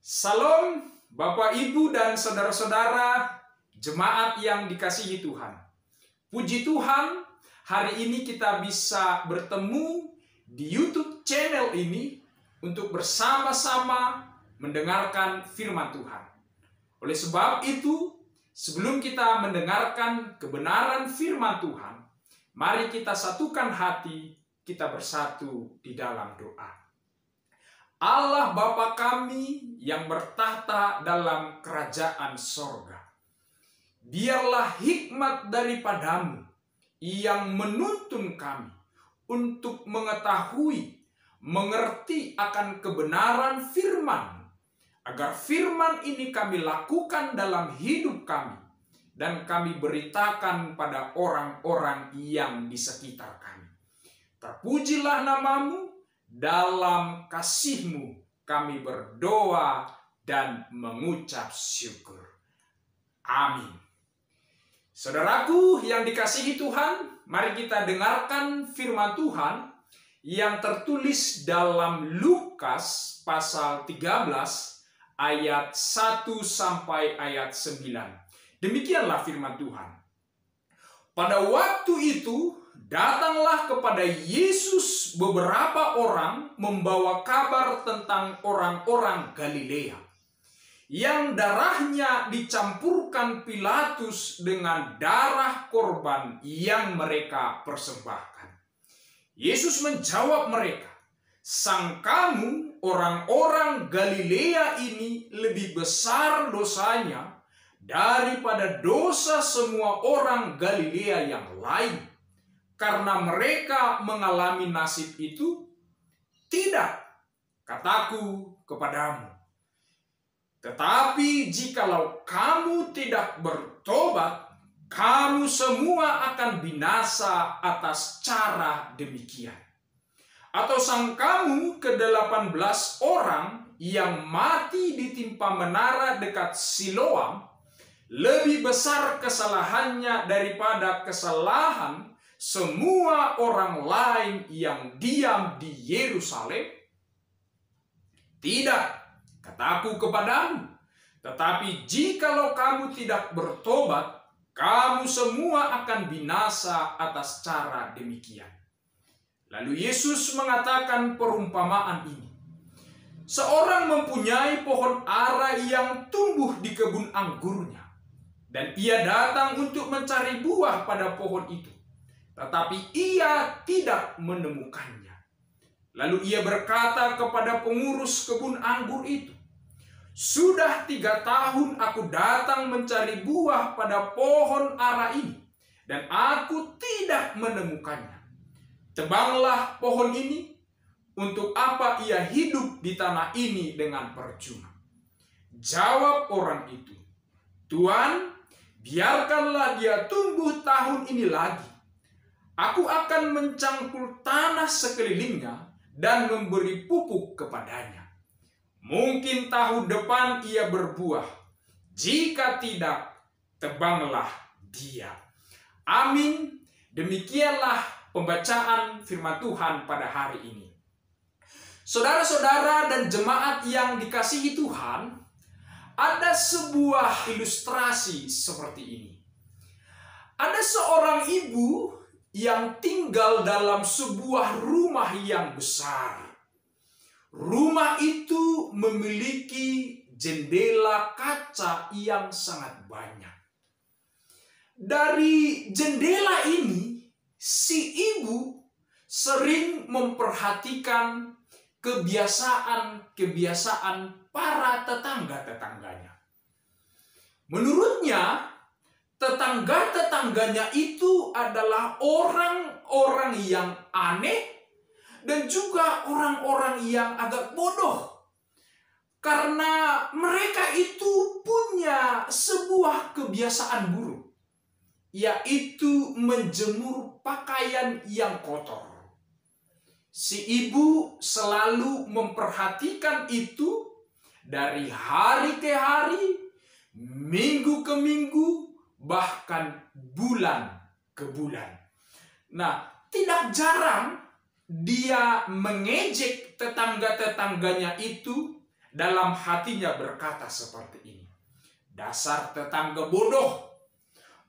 Salam Bapak, Ibu, dan saudara-saudara jemaat yang dikasihi Tuhan. Puji Tuhan, hari ini kita bisa bertemu di YouTube channel ini untuk bersama-sama mendengarkan firman Tuhan. Oleh sebab itu, sebelum kita mendengarkan kebenaran firman Tuhan, mari kita satukan hati, kita bersatu di dalam doa. Allah Bapa kami yang bertahta dalam kerajaan sorga, biarlah hikmat daripadamu yang menuntun kami untuk mengetahui, mengerti akan kebenaran firman, agar firman ini kami lakukan dalam hidup kami, dan kami beritakan pada orang-orang yang di sekitar kami. Terpujilah namamu. Dalam kasih-Mu kami berdoa dan mengucap syukur. Amin. Saudaraku yang dikasihi Tuhan, mari kita dengarkan firman Tuhan yang tertulis dalam Lukas pasal 13 ayat 1 sampai ayat 9. Demikianlah firman Tuhan. Pada waktu itu datanglah kepada Yesus beberapa orang membawa kabar tentang orang-orang Galilea yang darahnya dicampurkan Pilatus dengan darah korban yang mereka persembahkan. Yesus menjawab mereka, "Sangkamu orang-orang Galilea ini lebih besar dosanya daripada dosa semua orang Galilea yang lain, karena mereka mengalami nasib itu? Tidak, kataku kepadamu. Tetapi jikalau kamu tidak bertobat, kamu semua akan binasa atas cara demikian. Atau sangkamu ke-18 orang yang mati ditimpa menara dekat Siloam lebih besar kesalahannya daripada kesalahan semua orang lain yang diam di Yerusalem? Tidak, kataku kepadamu. Tetapi jikalau kamu tidak bertobat, kamu semua akan binasa atas cara demikian." Lalu Yesus mengatakan perumpamaan ini. Seorang mempunyai pohon ara yang tumbuh di kebun anggurnya, dan ia datang untuk mencari buah pada pohon itu. Tetapi ia tidak menemukannya. Lalu ia berkata kepada pengurus kebun anggur itu, "Sudah 3 tahun aku datang mencari buah pada pohon ara ini, dan aku tidak menemukannya. Tebanglah pohon ini. Untuk apa ia hidup di tanah ini dengan percuma?" Jawab orang itu, "Tuan, biarkanlah dia tumbuh tahun ini lagi. Aku akan mencangkul tanah sekelilingnya dan memberi pupuk kepadanya. Mungkin tahun depan ia berbuah. Jika tidak, tebanglah dia." Amin. Demikianlah pembacaan firman Tuhan pada hari ini. Saudara-saudara dan jemaat yang dikasihi Tuhan, ada sebuah ilustrasi seperti ini. Ada seorang ibu yang tinggal dalam sebuah rumah yang besar. Rumah itu memiliki jendela kaca yang sangat banyak. Dari jendela ini, si ibu sering memperhatikan kebiasaan para tetangga-tetangganya. Menurutnya, tetangga-tetangganya itu adalah orang-orang yang aneh dan juga orang-orang yang agak bodoh. Karena mereka itu punya sebuah kebiasaan buruk, yaitu menjemur pakaian yang kotor. Si ibu selalu memperhatikan itu dari hari ke hari, minggu ke minggu, bahkan bulan ke bulan. Nah, tidak jarang dia mengejek tetangga-tetangganya itu dalam hatinya berkata seperti ini, "Dasar tetangga bodoh,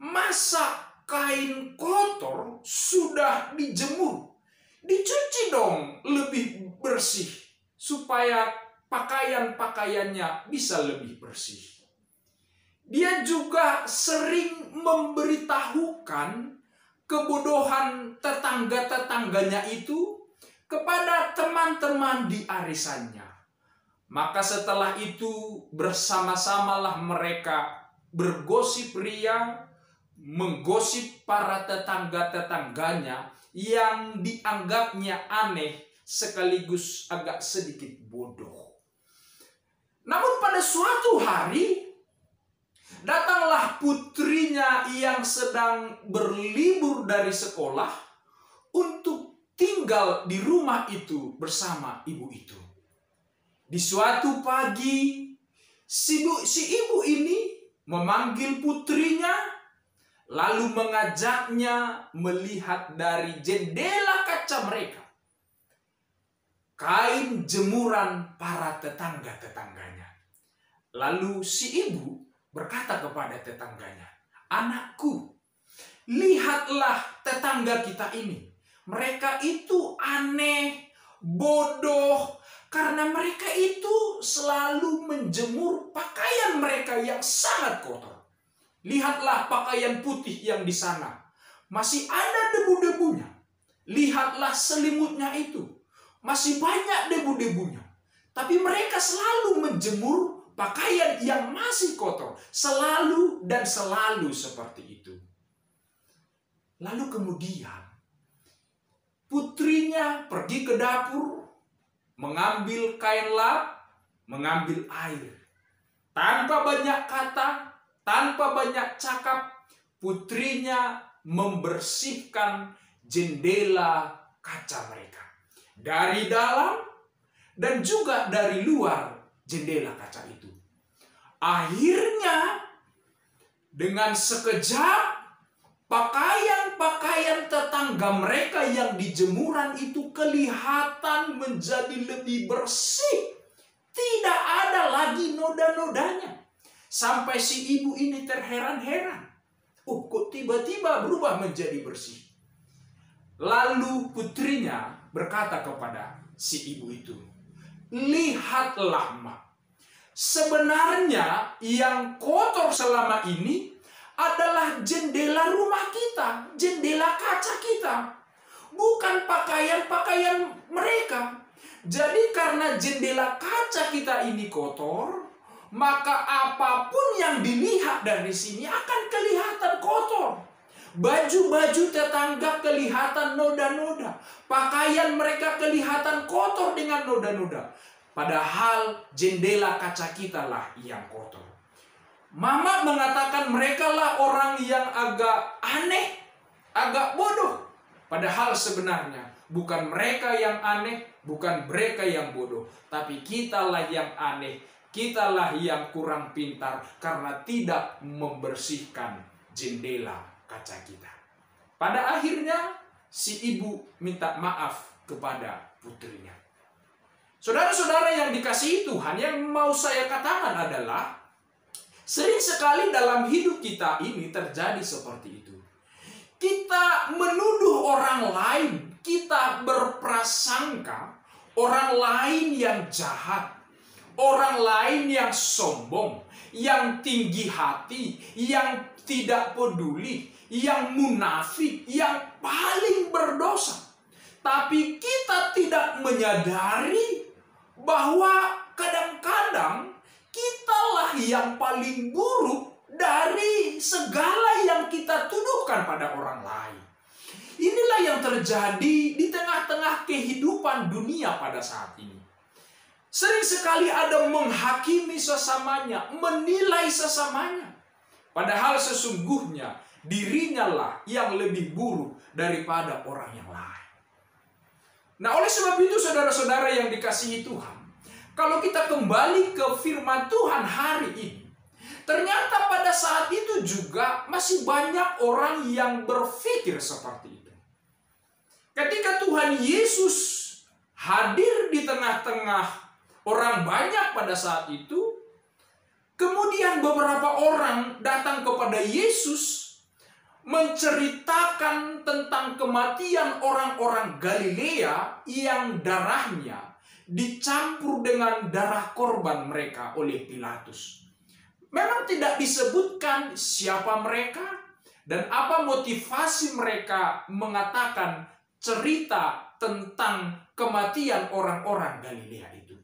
masa kain kotor sudah dijemur? Dicuci dong lebih bersih, supaya pakaian-pakaiannya bisa lebih bersih." Dia juga sering memberitahukan kebodohan tetangga-tetangganya itu kepada teman-teman di arisannya. Maka setelah itu bersama-samalah mereka bergosip ria, menggosip para tetangga-tetangganya yang dianggapnya aneh sekaligus agak sedikit bodoh. Namun pada suatu hari, datanglah putrinya yang sedang berlibur dari sekolah untuk tinggal di rumah itu bersama ibu itu. Di suatu pagi, si ibu ini memanggil putrinya, lalu mengajaknya melihat dari jendela kaca mereka kain jemuran para tetangga-tetangganya. Lalu si ibu berkata kepada tetangganya, "Anakku, lihatlah tetangga kita ini. Mereka itu aneh, bodoh, karena mereka itu selalu menjemur pakaian mereka yang sangat kotor. Lihatlah pakaian putih yang di sana, masih ada debu-debunya. Lihatlah selimutnya itu, masih banyak debu-debunya. Tapi mereka selalu menjemur pakaian yang masih kotor, selalu dan selalu seperti itu." Lalu kemudian putrinya pergi ke dapur, mengambil kain lap, mengambil air. Tanpa banyak kata, tanpa banyak cakap, putrinya membersihkan jendela kaca mereka. Dari dalam dan juga dari luar jendela kaca itu. Akhirnya dengan sekejap pakaian-pakaian tetangga mereka yang dijemuran itu kelihatan menjadi lebih bersih. Tidak ada lagi noda-nodanya. Sampai si ibu ini terheran-heran. Oh, kok tiba-tiba berubah menjadi bersih? Lalu putrinya berkata kepada si ibu itu, "Lihatlah, Mak. Sebenarnya yang kotor selama ini adalah jendela rumah kita, jendela kaca kita, bukan pakaian-pakaian mereka. Jadi karena jendela kaca kita ini kotor, maka apapun yang dilihat dari sini akan kelihatan kotor. Baju-baju tetangga kelihatan noda-noda, pakaian mereka kelihatan kotor dengan noda-noda. Padahal jendela kaca kita lah yang kotor. Mama mengatakan mereka lah orang yang agak aneh, agak bodoh. Padahal sebenarnya bukan mereka yang aneh, bukan mereka yang bodoh, tapi kitalah yang aneh, kitalah yang kurang pintar karena tidak membersihkan jendela kaca kita." Pada akhirnya si ibu minta maaf kepada putrinya. Saudara-saudara yang dikasihi Tuhan, yang mau saya katakan adalah sering sekali dalam hidup kita ini terjadi seperti itu. Kita menuduh orang lain, kita berprasangka orang lain yang jahat, orang lain yang sombong, yang tinggi hati, yang tidak peduli, yang munafik, yang paling berdosa. Tapi kita tidak menyadari bahwa kadang-kadang kitalah yang paling buruk dari segala yang kita tuduhkan pada orang lain. Inilah yang terjadi di tengah-tengah kehidupan dunia pada saat ini. Sering sekali ada menghakimi sesamanya, menilai sesamanya. Padahal sesungguhnya dirinya lah yang lebih buruk daripada orang yang lain. Nah, oleh sebab itu saudara-saudara yang dikasihi Tuhan, kalau kita kembali ke firman Tuhan hari ini, ternyata pada saat itu juga masih banyak orang yang berpikir seperti itu. Ketika Tuhan Yesus hadir di tengah-tengah orang banyak pada saat itu. Kemudian beberapa orang datang kepada Yesus menceritakan tentang kematian orang-orang Galilea yang darahnya dicampur dengan darah korban mereka oleh Pilatus. Memang tidak disebutkan siapa mereka dan apa motivasi mereka mengatakan cerita tentang kematian orang-orang Galilea itu.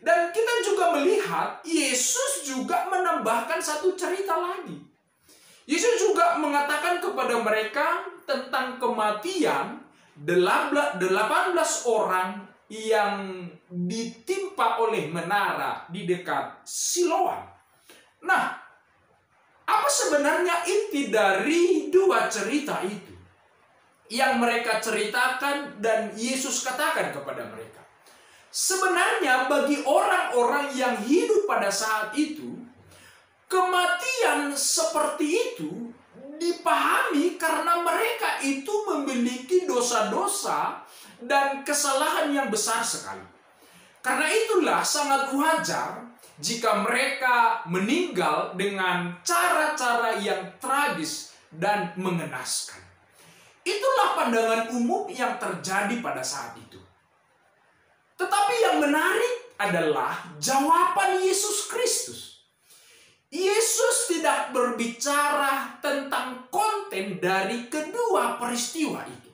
Dan kita juga melihat Yesus juga menambahkan satu cerita lagi. Yesus juga mengatakan kepada mereka tentang kematian 18 orang yang ditimpa oleh menara di dekat Siloam. Nah, apa sebenarnya inti dari dua cerita itu yang mereka ceritakan dan Yesus katakan kepada mereka? Sebenarnya bagi orang-orang yang hidup pada saat itu, kematian seperti itu dipahami karena mereka itu memiliki dosa-dosa dan kesalahan yang besar sekali. Karena itulah sangat wajar jika mereka meninggal dengan cara-cara yang tragis dan mengenaskan. Itulah pandangan umum yang terjadi pada saat itu. Tetapi yang menarik adalah jawaban Yesus Kristus. Yesus tidak berbicara tentang konten dari kedua peristiwa itu.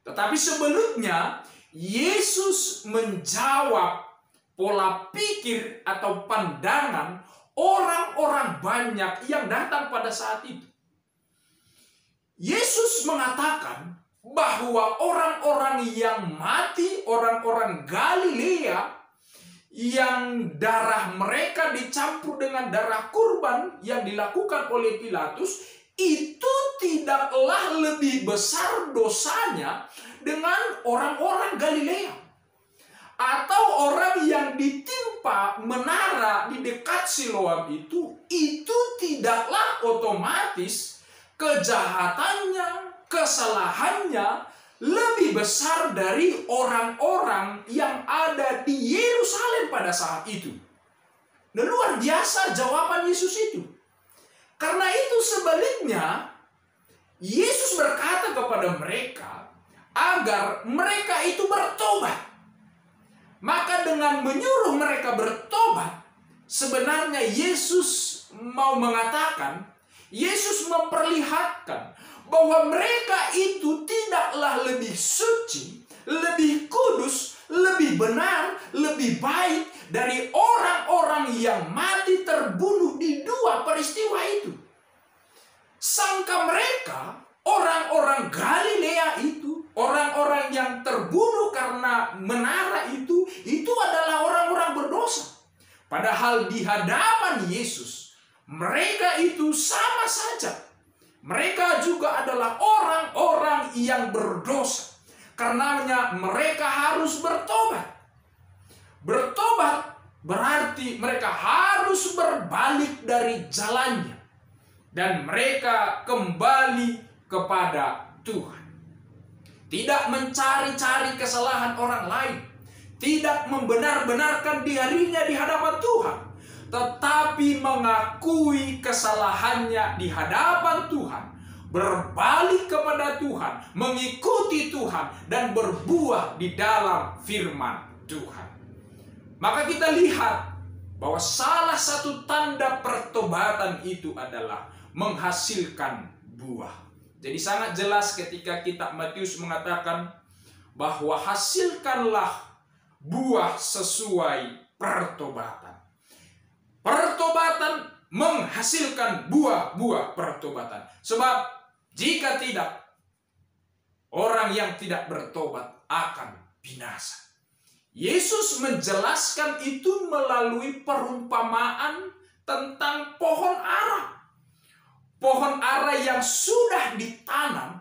Tetapi sebelumnya, Yesus menjawab pola pikir atau pandangan orang-orang banyak yang datang pada saat itu. Yesus mengatakan bahwa orang-orang yang mati, orang-orang Galilea yang darah mereka dicampur dengan darah kurban yang dilakukan oleh Pilatus, itu tidaklah lebih besar dosanya dengan orang-orang Galilea. Atau orang yang ditimpa menara di dekat Siloam itu tidaklah otomatis kejahatannya, kesalahannya lebih besar dari orang-orang yang ada di Yerusalem pada saat itu. Nah, luar biasa jawaban Yesus itu. Karena itu sebaliknya, Yesus berkata kepada mereka agar mereka itu bertobat. Maka dengan menyuruh mereka bertobat, sebenarnya Yesus mau mengatakan, Yesus memperlihatkan bahwa mereka itu tidaklah lebih suci, lebih kudus, lebih benar, lebih baik dari orang-orang yang mati terbunuh di dua peristiwa itu. Sangka mereka, orang-orang Galilea itu, orang-orang yang terbunuh karena menara itu adalah orang-orang berdosa. Padahal di hadapan Yesus, mereka itu sama saja. Mereka juga adalah orang-orang yang berdosa. Karenanya mereka harus bertobat. Bertobat berarti mereka harus berbalik dari jalannya. Dan mereka kembali kepada Tuhan. Tidak mencari-cari kesalahan orang lain. Tidak membenar-benarkan dirinya di hadapan Tuhan. Tetapi mengakui kesalahannya di hadapan Tuhan, berbalik kepada Tuhan, mengikuti Tuhan, dan berbuah di dalam firman Tuhan. Maka kita lihat bahwa salah satu tanda pertobatan itu adalah menghasilkan buah. Jadi sangat jelas ketika kitab Matius mengatakan bahwa hasilkanlah buah sesuai pertobatan. Pertobatan menghasilkan buah-buah pertobatan. Sebab jika tidak, orang yang tidak bertobat akan binasa. Yesus menjelaskan itu melalui perumpamaan tentang pohon ara. Pohon ara yang sudah ditanam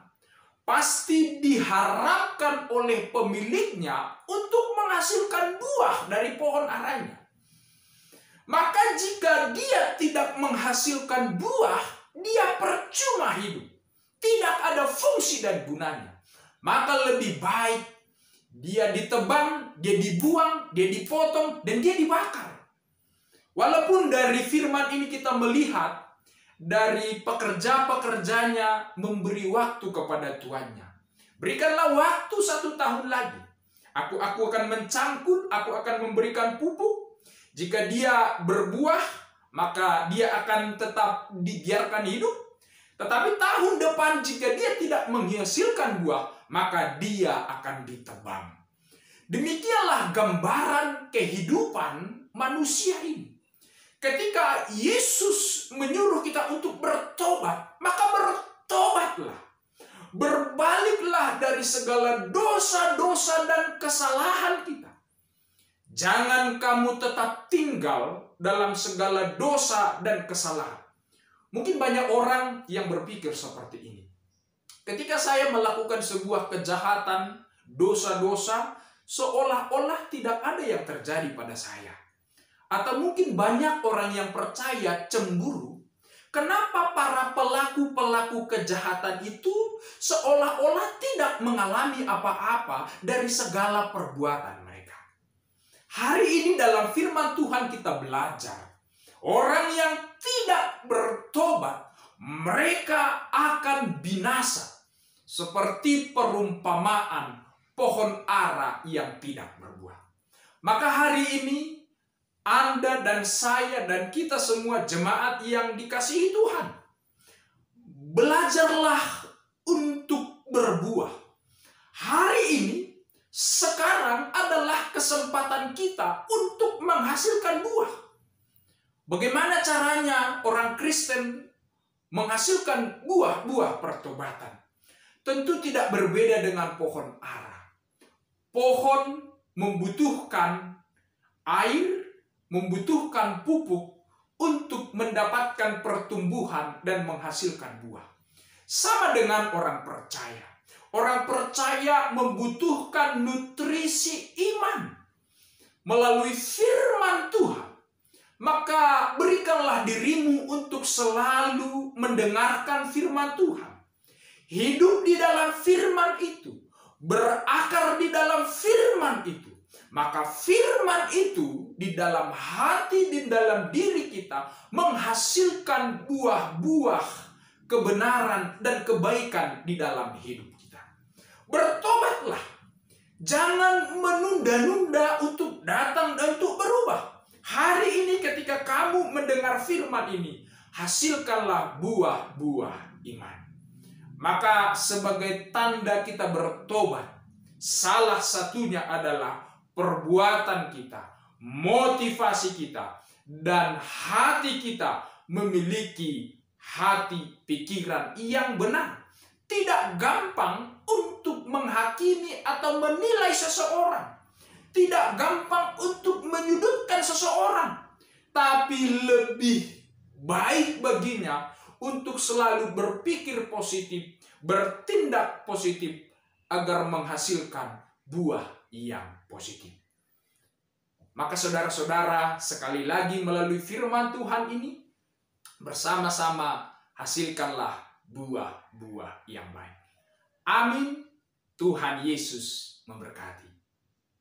pasti diharapkan oleh pemiliknya untuk menghasilkan buah dari pohon aranya. Maka jika dia tidak menghasilkan buah, dia percuma hidup. Tidak ada fungsi dan gunanya. Maka lebih baik Dia ditebang, dia dibuang, dia dipotong, dan dia dibakar. Walaupun dari firman ini kita melihat dari pekerja-pekerjanya memberi waktu kepada tuannya. Berikanlah waktu 1 tahun lagi. Aku akan mencangkul, aku akan memberikan pupuk. Jika dia berbuah, maka dia akan tetap dibiarkan hidup. Tetapi tahun depan jika dia tidak menghasilkan buah, maka dia akan ditebang. Demikianlah gambaran kehidupan manusia ini. Ketika Yesus menyuruh kita untuk bertobat, maka bertobatlah. Berbaliklah dari segala dosa-dosa dan kesalahan kita. Jangan kamu tetap tinggal dalam segala dosa dan kesalahan. Mungkin banyak orang yang berpikir seperti ini. Ketika saya melakukan sebuah kejahatan, dosa-dosa, seolah-olah tidak ada yang terjadi pada saya. Atau mungkin banyak orang yang percaya cemburu. Kenapa para pelaku-pelaku kejahatan itu seolah-olah tidak mengalami apa-apa dari segala perbuatan mereka? Hari ini dalam firman Tuhan kita belajar. Orang yang tidak bertobat, mereka akan binasa. Seperti perumpamaan pohon ara yang tidak berbuah. Maka hari ini Anda dan saya dan kita semua jemaat yang dikasihi Tuhan, belajarlah untuk berbuah. Hari ini, sekarang adalah kesempatan kita untuk menghasilkan buah. Bagaimana caranya orang Kristen menghasilkan buah-buah pertobatan? Tentu tidak berbeda dengan pohon ara. Pohon membutuhkan air, membutuhkan pupuk untuk mendapatkan pertumbuhan dan menghasilkan buah. Sama dengan orang percaya. Orang percaya membutuhkan nutrisi iman melalui firman Tuhan. Maka berikanlah dirimu untuk selalu mendengarkan firman Tuhan. Hidup di dalam firman itu, berakar di dalam firman itu. Maka firman itu di dalam hati, di dalam diri kita menghasilkan buah-buah kebenaran dan kebaikan di dalam hidup kita. Bertobatlah. Jangan menunda-nunda untuk datang dan untuk berubah. Hari ini ketika kamu mendengar firman ini, hasilkanlah buah-buah iman. Maka sebagai tanda kita bertobat, salah satunya adalah perbuatan kita, motivasi kita, dan hati kita memiliki hati pikiran yang benar. Tidak gampang untuk menghakimi atau menilai seseorang. Tidak gampang untuk menyudutkan seseorang. Tapi lebih baik baginya untuk selalu berpikir positif, bertindak positif, agar menghasilkan buah yang positif. Maka saudara-saudara, sekali lagi melalui firman Tuhan ini, bersama-sama hasilkanlah buah-buah yang baik. Amin. Tuhan Yesus memberkati.